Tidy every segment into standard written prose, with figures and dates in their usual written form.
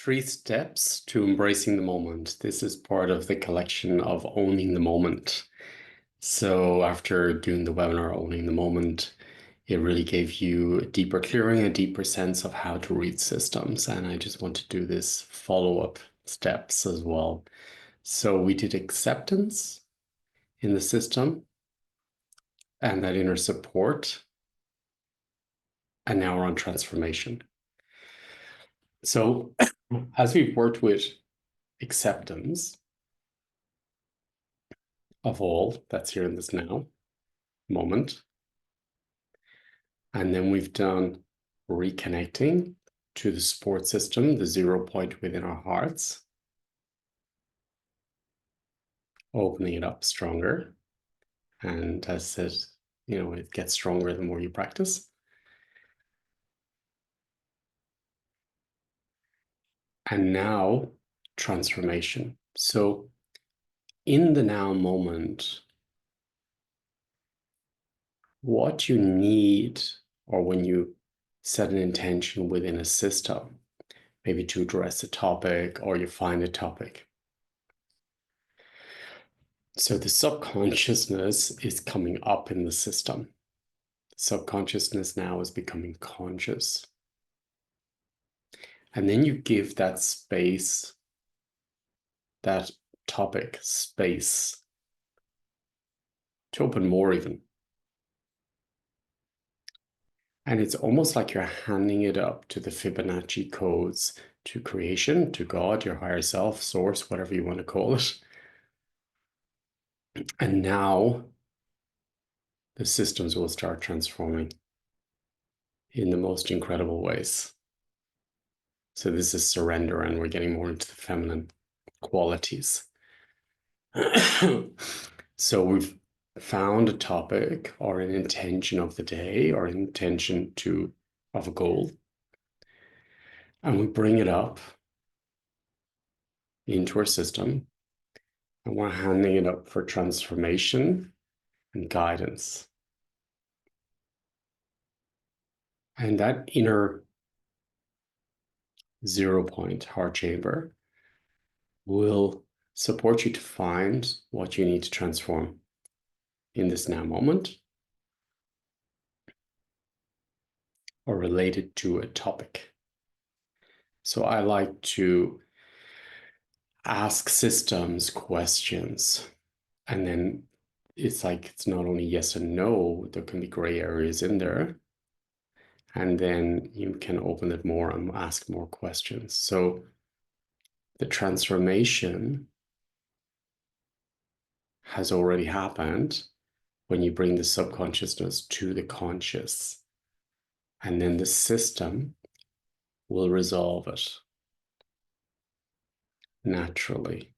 3 steps to embracing the moment. This is part of the collection of Owning the Moment. So after doing the webinar Owning the Moment, it really gave you a deeper clearing, a deeper sense of how to read systems. And I just want to do this follow-up steps as well. So we did acceptance in the system and that inner support. And now we're on transformation. So as we've worked with acceptance of all that's here in this now moment, and then we've done reconnecting to the support system, the 0 point within our hearts, opening it up stronger. And as I said, it gets stronger the more you practice. And now transformation. So in the now moment, what you need, or when you set an intention within a system, maybe to address a topic or you find a topic. So the subconsciousness is coming up in the system. Subconsciousness now is becoming conscious. And then you give that space, that topic space to open more even. And it's almost like you're handing it up to the Fibonacci codes, to creation, to God, your higher self, source, whatever you want to call it. And now the systems will start transforming in the most incredible ways. So this is surrender, and we're getting more into the feminine qualities. So we've found a topic or an intention of the day or an intention of a goal, and we bring it up into our system, and we're handing it up for transformation and guidance. And that inner 0 point heart chamber will support you to find what you need to transform in this now moment or related to a topic. So I like to ask systems questions, and then it's not only yes and no, there can be gray areas in there. And then you can open it more and ask more questions. So the transformation has already happened when you bring the subconsciousness to the conscious. And then the system will resolve it naturally.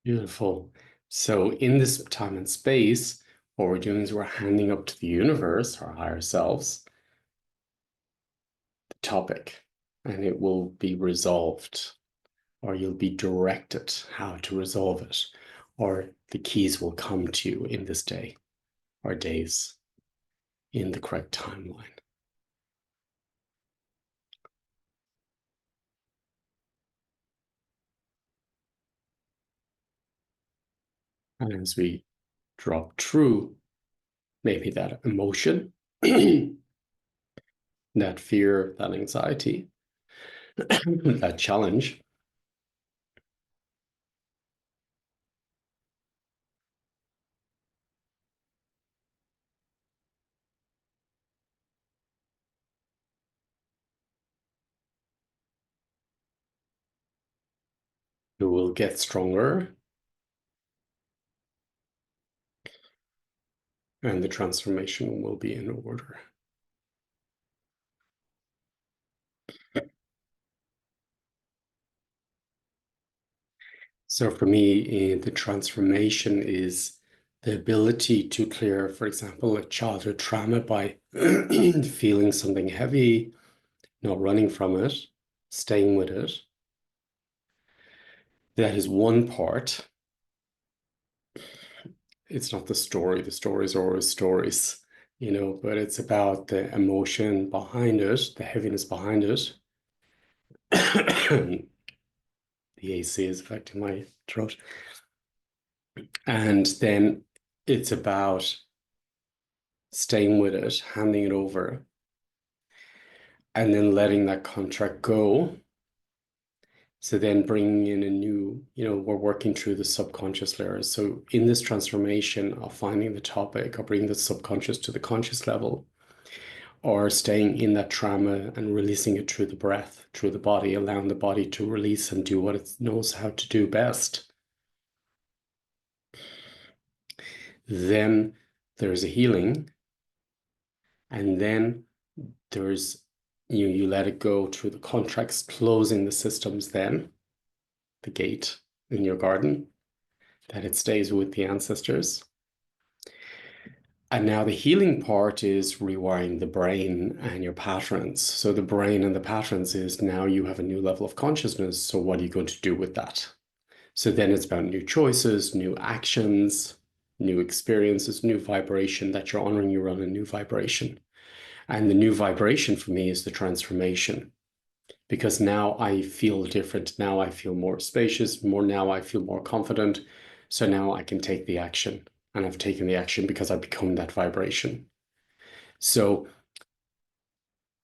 Beautiful. So in this time and space, what we're doing is we're handing up to the universe, our higher selves, the topic, and it will be resolved, or you'll be directed how to resolve it, or the keys will come to you in this day or days in the correct timeline. And as we drop through maybe that emotion, that fear, that anxiety, that challenge, it will get stronger and the transformation will be in order. So for me, the transformation is the ability to clear, for example, a childhood trauma by feeling something heavy, not running from it, staying with it. That is one part. It's not the story. The stories are always stories, but it's about the emotion behind it, the heaviness behind it. The AC is affecting my throat. And then it's about staying with it, handing it over, and then letting that contract go. So then bringing in a new, we're working through the subconscious layers. So in this transformation of finding the topic or bringing the subconscious to the conscious level, or staying in that trauma and releasing it through the breath, through the body, allowing the body to release and do what it knows how to do best. Then there's a healing, and then there's you let it go through the contracts, closing the systems, then the gate in your garden, that it stays with the ancestors. And now the healing part is rewiring the brain and your patterns. So the brain and the patterns is now you have a new level of consciousness. So what are you going to do with that? So then it's about new choices, new actions, new experiences, new vibration that you're honoring. You're on a new vibration. And the new vibration for me is the transformation, because now I feel different. Now I feel more spacious, now I feel more confident. So now I can take the action, and I've taken the action because I've become that vibration. So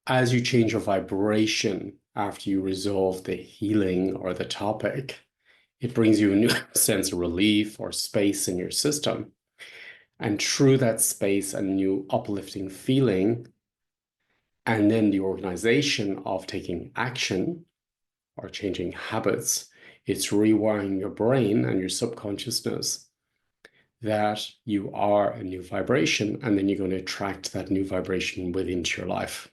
as you change your vibration after you resolve the healing or the topic, it brings you a new sense of relief or space in your system. And through that space and new uplifting feeling, and then the organization of taking action or changing habits, it's rewiring your brain and your subconsciousness that you are a new vibration, and then you're going to attract that new vibration within your life,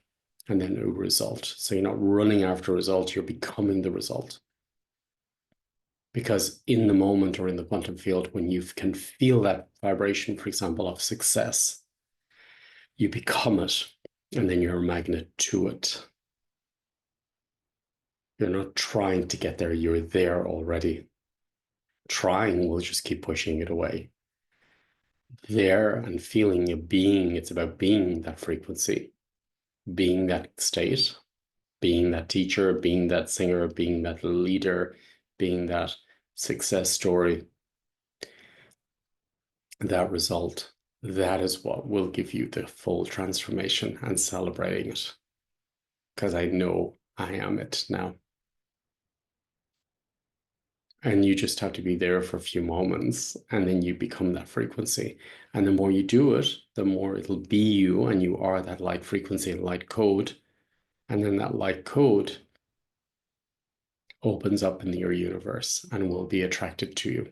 and then a result. So you're not running after a result, you're becoming the result. Because in the moment or in the quantum field, when you can feel that vibration, for example, of success, you become it, and then you're a magnet to it. You're not trying to get there, you're there already. Trying will just keep pushing it away. There and feeling a being, it's about being that frequency, being that state, being that teacher, being that singer, being that leader, being that success story, that result. That is what will give you the full transformation, and celebrating it, because I know I am it now. And you just have to be there for a few moments, and then you become that frequency. And the more you do it, the more it'll be you, and you are that light frequency and light code. And then that light code opens up in your universe and will be attracted to you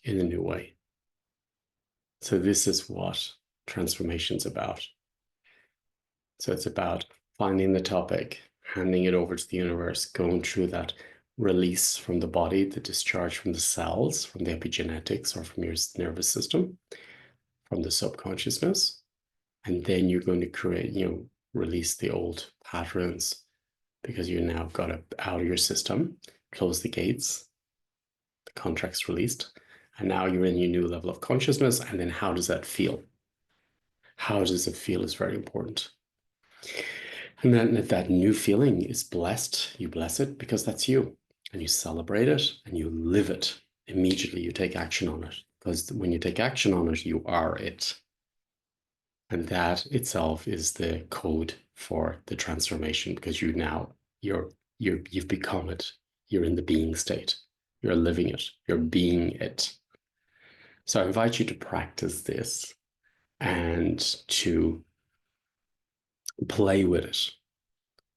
in a new way. So this is what transformation's about. So it's about finding the topic, handing it over to the universe, going through that release from the body, the discharge from the cells, from the epigenetics, or from your nervous system, from the subconsciousness. And then you're going to create, release the old patterns, because you now got it out of your system, close the gates, the contract's released, and now you're in your new level of consciousness. And then how does that feel? How does it feel is very important. And then if that new feeling is blessed, you bless it because that's you. And you celebrate it and you live it. Immediately you take action on it. because when you take action on it, you are it. And that itself is the code for the transformation, because you've become it. You're in the being state. You're living it. You're being it. So I invite you to practice this and to play with it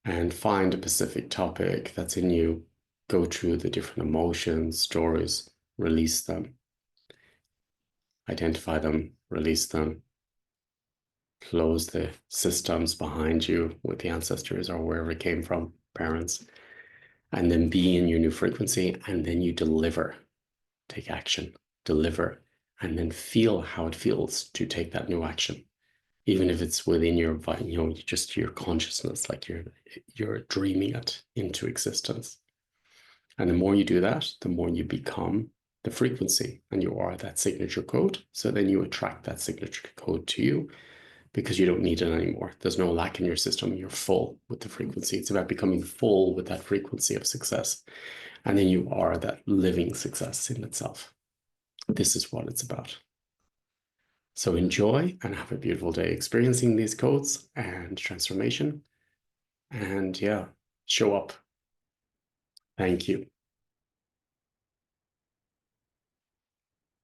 and find a specific topic that's in you. Go through the different emotions, stories, release them, identify them, release them, close the systems behind you with the ancestors or wherever it came from, parents, and then be in your new frequency. And then you deliver, take action, deliver, and then feel how it feels to take that new action. Even if it's within your, just your consciousness, like you're dreaming it into existence. And the more you do that, the more you become the frequency, and you are that signature code. So then you attract that signature code to you, because you don't need it anymore. There's no lack in your system. You're full with the frequency. It's about becoming full with that frequency of success. And then you are that living success in itself. This is what it's about. So enjoy and have a beautiful day experiencing these codes and transformation. And yeah, show up. Thank you.